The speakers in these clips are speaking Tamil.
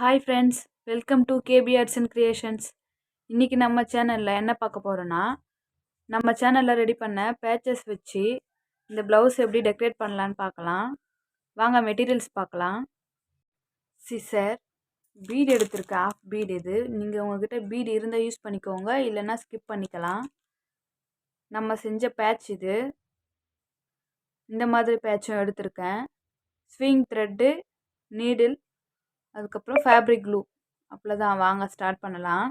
Hi friends, welcome to Kbartsandcreations. இன்றைக்கி நம்ம சேனலில் என்ன பார்க்க போகிறோன்னா, நம்ம சேனலில் ரெடி பண்ண பேச்சஸ் வச்சு இந்த ப்ளவுஸ் எப்படி டெக்கரேட் பண்ணலான்னு பார்க்கலாம். வாங்க மெட்டீரியல்ஸ் பார்க்கலாம். சிசர், பீடு எடுத்திருக்கேன், ஆஃப் பீடு. இது நீங்கள் உங்கள்கிட்ட பீடு இருந்தால் யூஸ் பண்ணிக்கோங்க, இல்லைன்னா ஸ்கிப் பண்ணிக்கலாம். நம்ம செஞ்ச பேட்ச் இது. இந்த மாதிரி பேட்சும் எடுத்திருக்கேன். ஸ்விங் த்ரெட்டு, நீடில், அதுக்கப்புறம் ஃபேப்ரிக் க்ளூ. அவ்வளோதான், வாங்க ஸ்டார்ட் பண்ணலாம்.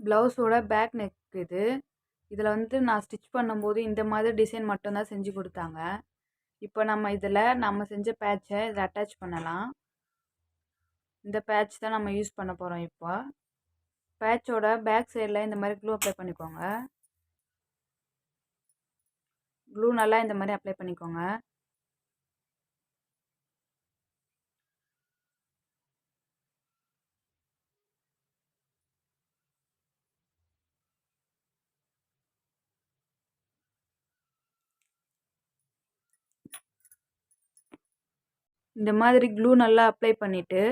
ப்ளவுஸோட பேக் நெக் இது. இதில் நான் ஸ்டிச் பண்ணும்போது இந்த மாதிரி டிசைன் மட்டும்தான் செஞ்சு கொடுத்தாங்க. இப்போ நம்ம இதில் செஞ்ச பேட்சை இதில் அட்டாச் பண்ணலாம். இந்த பேட்ச் தான் நம்ம யூஸ் பண்ண போகிறோம். இப்போ பேட்சோட பேக் சைடில் இந்த மாதிரி க்ளூ அப்ளை பண்ணிக்கோங்க. க்ளூ நல்லா இந்த மாதிரி அப்ளை பண்ணிக்கோங்க. இந்த மாதிரி க்ளூ நல்லா அப்ளை பண்ணிவிட்டு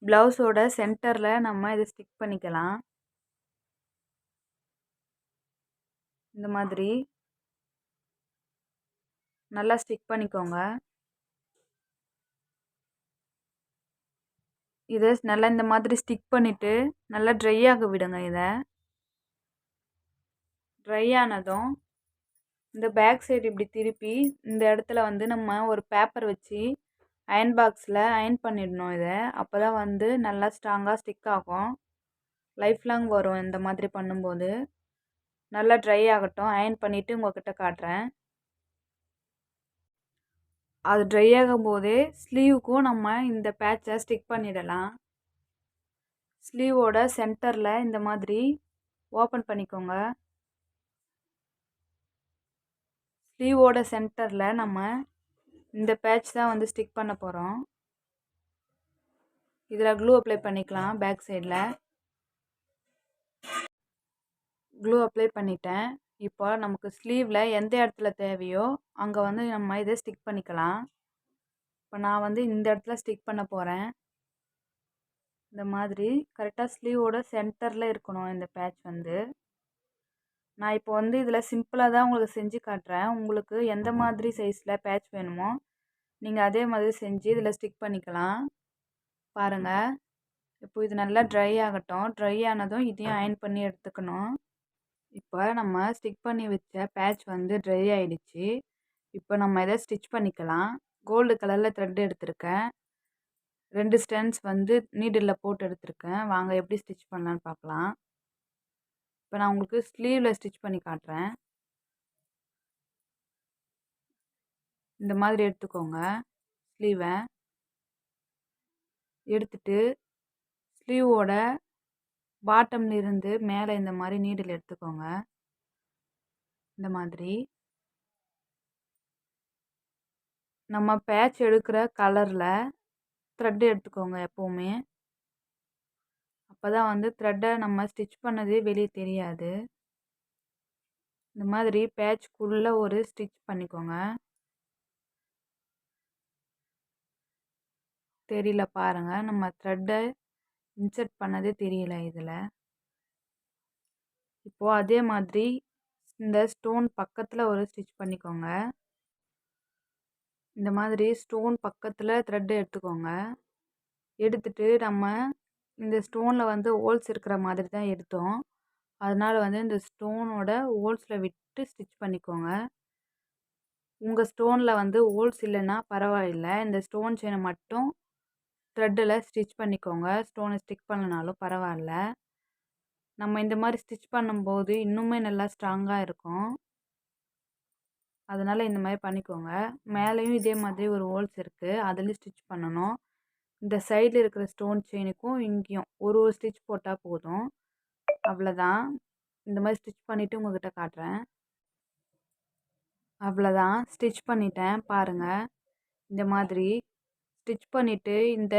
ப்ளவுஸோட சென்டரில் நம்ம இதை ஸ்டிக் பண்ணிக்கலாம். இந்த மாதிரி நல்லா ஸ்டிக் பண்ணிக்கோங்க. இதை நல்லா இந்த மாதிரி ஸ்டிக் பண்ணிவிட்டு நல்லா ட்ரை ஆக விடுங்க. இதை ட்ரை ஆனதும் இந்த பேக் சைடு இப்படி திருப்பி இந்த இடத்துல நம்ம ஒரு பேப்பர் வச்சு அயன் பாக்ஸில் அயன் பண்ணிடணும். இதை அப்போ தான் நல்லா ஸ்ட்ராங்காக ஸ்டிக் ஆகும், லைஃப் லாங் வரும். இந்த மாதிரி பண்ணும்போது நல்லா ட்ரை ஆகட்டும். அயன் பண்ணிவிட்டு உங்கள்கிட்ட காட்டுறேன். அது ட்ரை ஆகும் போதே ஸ்லீவுக்கும் நம்ம இந்த பேட்சை ஸ்டிக் பண்ணிடலாம். ஸ்லீவோட சென்டரில் இந்த மாதிரி ஓப்பன் பண்ணிக்கோங்க. ஸ்லீவோட சென்டரில் நம்ம இந்த பேட்ச் தான் ஸ்டிக் பண்ண போகிறோம். இதில் க்ளூ அப்ளை பண்ணிக்கலாம். பேக் சைடில் க்ளூ அப்ளை பண்ணிட்டேன். இப்போ நமக்கு ஸ்லீவில் எந்த இடத்துல தேவையோ அங்கே நம்ம இதை ஸ்டிக் பண்ணிக்கலாம். இப்போ நான் இந்த இடத்துல ஸ்டிக் பண்ண போகிறேன். இந்த மாதிரி கரெக்டாக ஸ்லீவோட சென்டரில் இருக்கணும் இந்த பேட்ச். நான் இப்போ இதில் சிம்பிளாக தான் உங்களுக்கு செஞ்சு காட்டுறேன். உங்களுக்கு எந்த மாதிரி சைஸில் பேட்ச் வேணுமோ நீங்கள் அதே மாதிரி செஞ்சு இதில் ஸ்டிக் பண்ணிக்கலாம். பாருங்கள், இப்போ இது நல்லா ட்ரை ஆகட்டும். ட்ரை ஆனதும் இதையும் அயன் பண்ணி எடுத்துக்கணும். இப்போ நம்ம ஸ்டிக் பண்ணி வச்ச பேட்ச் ட்ரை ஆகிடுச்சு. இப்போ நம்ம இதை ஸ்டிச் பண்ணிக்கலாம். கோல்டு கலரில் த்ரெட் எடுத்திருக்கேன். 2 ஸ்டென்ஸ் நீடில் போட்டு எடுத்திருக்கேன். வாங்க எப்படி ஸ்டிச் பண்ணலான்னு பார்க்கலாம். இப்போ நான் உங்களுக்கு ஸ்லீவில் ஸ்டிச் பண்ணி காட்டுறேன். இந்த மாதிரி எடுத்துக்கோங்க. ஸ்லீவை எடுத்துட்டு ஸ்லீவோட பாட்டம்ல இருந்து மேலே இந்த மாதிரி நீடில் எடுத்துக்கோங்க. இந்த மாதிரி நம்ம பேட்ச் எடுக்கிற கலரில் த்ரெட் எடுத்துக்கோங்க எப்போவுமே. அப்போ தான் த்ரெட்டை நம்ம ஸ்டிச் பண்ணதே வெளியே தெரியாது. இந்த மாதிரி பேட்ச்க்குள்ளே ஒரு ஸ்டிச் பண்ணிக்கோங்க. தெரியல பாருங்கள், நம்ம த்ரெட்டை இன்சர்ட் பண்ணதே தெரியல இதில். இப்போது அதே மாதிரி இந்த ஸ்டோன் பக்கத்தில் ஒரு ஸ்டிச் பண்ணிக்கோங்க. இந்த மாதிரி ஸ்டோன் பக்கத்தில் த்ரெட் எடுத்துக்கோங்க. எடுத்துட்டு நம்ம இந்த ஸ்டோனில் ஹோல்ஸ் இருக்கிற மாதிரி தான் எடுத்தோம். அதனால் இந்த ஸ்டோனோட ஹோல்ஸில் விட்டு ஸ்டிச் பண்ணிக்கோங்க. உங்கள் ஸ்டோனில் ஹோல்ஸ் இல்லைன்னா பரவாயில்ல, இந்த ஸ்டோன் செயினை மட்டும் த்ரெட்டில் ஸ்டிச் பண்ணிக்கோங்க. ஸ்டோனை ஸ்டிக் பண்ணனாலும் பரவாயில்ல. நம்ம இந்த மாதிரி ஸ்டிச் பண்ணும்போது இன்னுமே நல்லா ஸ்ட்ராங்காக இருக்கும். அதனால் இந்த மாதிரி பண்ணிக்கோங்க. மேலேயும் இதே மாதிரி ஒரு ஹோல்ஸ் இருக்குது, அதுலேயும் ஸ்டிச் பண்ணணும். இந்த சைடில் இருக்கிற ஸ்டோன் செயினுக்கும் இங்கேயும் ஒரு ஸ்டிச் போட்டால் போதும். அவ்வளோதான். இந்த மாதிரி ஸ்டிச் பண்ணிவிட்டு உங்கள்கிட்ட காட்டுறேன். அவ்வளோதான், ஸ்டிச் பண்ணிட்டேன். பாருங்கள், இந்த மாதிரி ஸ்டிச் பண்ணிவிட்டு இந்த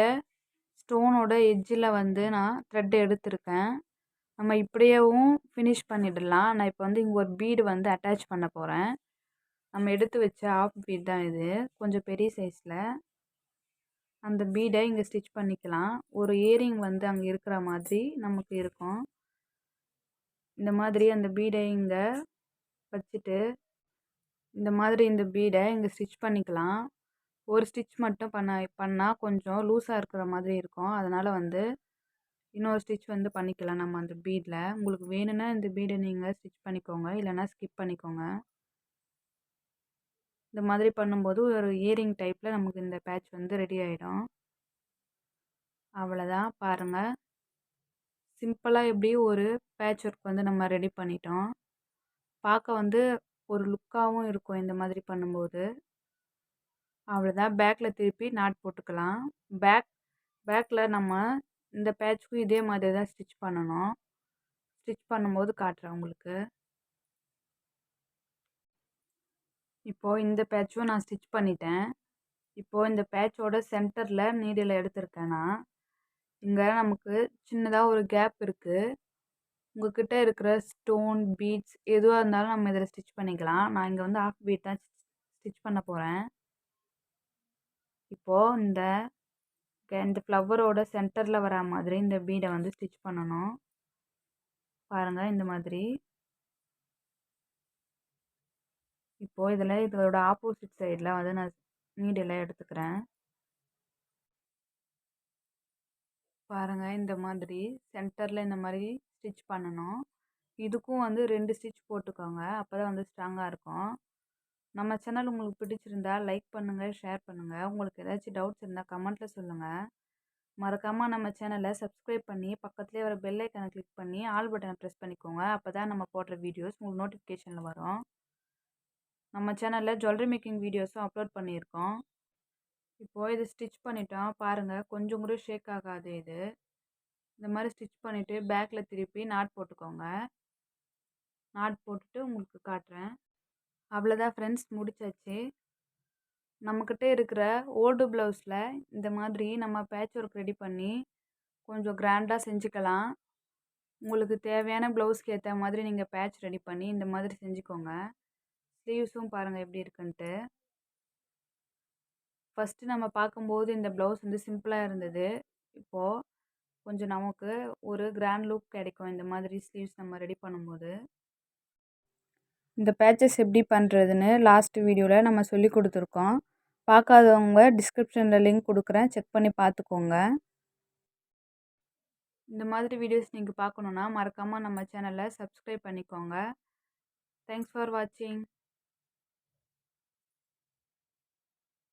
ஸ்டோனோட எட்ஜில் நான் த்ரெட் எடுத்திருக்கேன். நம்ம இப்படியேவும் ஃபினிஷ் பண்ணிடலாம். நான் இப்போ இங்கே ஒரு பீடு அட்டாச் பண்ண போகிறேன். நம்ம எடுத்து வச்ச ஆஃப் பீட் தான் இது, கொஞ்சம் பெரிய சைஸில். அந்த பீடை இங்கே ஸ்டிச் பண்ணிக்கலாம். ஒரு இயரிங் வந்து அங்கே இருக்கிற மாதிரி நமக்கு இருக்கும். இந்த மாதிரி அந்த பீடை இங்கே வச்சுட்டு இந்த மாதிரி இந்த பீடை இங்கே ஸ்டிச் பண்ணிக்கலாம். ஒரு ஸ்டிச் மட்டும் பண்ணால் கொஞ்சம் லூஸாக இருக்கிற மாதிரி இருக்கும். அதனால் வந்து இன்னொரு ஸ்டிச் வந்து பண்ணிக்கலாம் நம்ம அந்த பீடில். உங்களுக்கு வேணும்னா இந்த பீடை நீங்கள் ஸ்டிச் பண்ணிக்கோங்க, இல்லைனா ஸ்கிப் பண்ணிக்கோங்க. இந்த மாதிரி பண்ணும்போது ஒரு இயரிங் டைப்பில் நமக்கு இந்த பேட்ச் வந்து ரெடி ஆகிடும். அவ்வளோதான், பாருங்கள். சிம்பிளாக எப்படி ஒரு பேட்ச் ஒர்க் வந்து நம்ம ரெடி பண்ணிட்டோம். பார்க்க வந்து ஒரு லுக்காகவும் இருக்கும் இந்த மாதிரி பண்ணும்போது. அவ்வளோதான், பேக்கில் திருப்பி நாட் போட்டுக்கலாம். பேக்கில் நம்ம இந்த பேட்ச்க்கும் இதே மாதிரி தான் ஸ்டிச் பண்ணணும். ஸ்டிச் பண்ணும்போது காட்டுறேன் உங்களுக்கு. இப்போது இந்த பேட்சும் நான் ஸ்டிச் பண்ணிட்டேன். இப்போது இந்த பேட்சோட சென்டரில் நீடில் எடுத்திருக்கேன்னா இங்கே நமக்கு சின்னதாக ஒரு கேப் இருக்குது. உங்கள்கிட்ட இருக்கிற ஸ்டோன் பீட்ஸ் எதுவாக இருந்தாலும் நம்ம இதில் ஸ்டிச் பண்ணிக்கலாம். நான் இங்கே வந்து ஆஃப் பீட் தான் ஸ்டிச் பண்ண போகிறேன். இப்போது இந்த ஃப்ளவரோட சென்டரில் வர மாதிரி இந்த பீடை வந்து ஸ்டிச் பண்ணணும். பாருங்கள், இந்த மாதிரி. இப்போது இதோட ஆப்போசிட் சைடில் வந்து நான் நீடில் எடுத்துக்கிறேன். பாருங்கள், இந்த மாதிரி சென்டரில் இந்த மாதிரி ஸ்டிச் பண்ணணும். இதுக்கும் வந்து 2 ஸ்டிச் போட்டுக்கோங்க, அப்போ தான் வந்து ஸ்ட்ராங்காக இருக்கும். நம்ம சேனல் உங்களுக்கு பிடிச்சிருந்தா லைக் பண்ணுங்கள், ஷேர் பண்ணுங்கள். உங்களுக்கு ஏதாச்சும் டவுட்ஸ் இருந்தால் கமெண்ட்டில் சொல்லுங்கள். மறக்காமல் நம்ம சேனலை சப்ஸ்கிரைப் பண்ணி பக்கத்துலேயே வர பெல் ஐக்கானை கிளிக் பண்ணி ஆல் பட்டனை ப்ரெஸ் பண்ணிக்கோங்க. அப்போ தான் நம்ம போடுற வீடியோஸ் உங்களுக்கு நோட்டிஃபிகேஷனில் வரும். நம்ம சேனலில் ஜுவல்லரி மேக்கிங் வீடியோஸும் அப்லோட் பண்ணியிருக்கோம். இப்போது இது ஸ்டிச் பண்ணிட்டோம். பாருங்கள், கொஞ்சம் கூட ஷேக் ஆகாது இது. இந்த மாதிரி ஸ்டிச் பண்ணிவிட்டு பேக்கில் திருப்பி நாட் போட்டுக்கோங்க. நாட் போட்டுட்டு உங்களுக்கு காட்டுறேன். அவ்வளோதான் ஃப்ரெண்ட்ஸ், முடிச்சாச்சு. நம்மக்கிட்ட இருக்கிற ஓல்டு ப்ளவுஸில் இந்த மாதிரி நம்ம பேட்ச் ஒர்க் ரெடி பண்ணி கொஞ்சம் கிராண்டாக செஞ்சுக்கலாம். உங்களுக்கு தேவையான ப்ளவுஸ்க்கு ஏற்ற மாதிரி நீங்கள் பேட்ச் ரெடி பண்ணி இந்த மாதிரி செஞ்சுக்கோங்க. ஸ்லீவ்ஸும் பாருங்கள் எப்படி இருக்குன்ட்டு. ஃபஸ்ட்டு நம்ம பார்க்கும்போது இந்த ப்ளவுஸ் வந்து சிம்பிளாக இருந்தது. இப்போது கொஞ்சம் நமக்கு ஒரு கிராண்ட் லுக் கிடைக்கும் இந்த மாதிரி ஸ்லீவ்ஸ் நம்ம ரெடி பண்ணும்போது. இந்த பேட்சஸ் எப்படி பண்ணுறதுன்னு லாஸ்ட் வீடியோவில் நம்ம சொல்லி கொடுத்துருக்கோம். பார்க்காதவங்க டிஸ்கிரிப்ஷனில் லிங்க் கொடுக்குறேன், செக் பண்ணி பார்த்துக்கோங்க. இந்த மாதிரி வீடியோஸ் நீங்கள் பார்க்கணுன்னா மறக்காமல் நம்ம சேனலை சப்ஸ்கிரைப் பண்ணிக்கோங்க. தேங்க்ஸ் ஃபார் வாட்சிங்.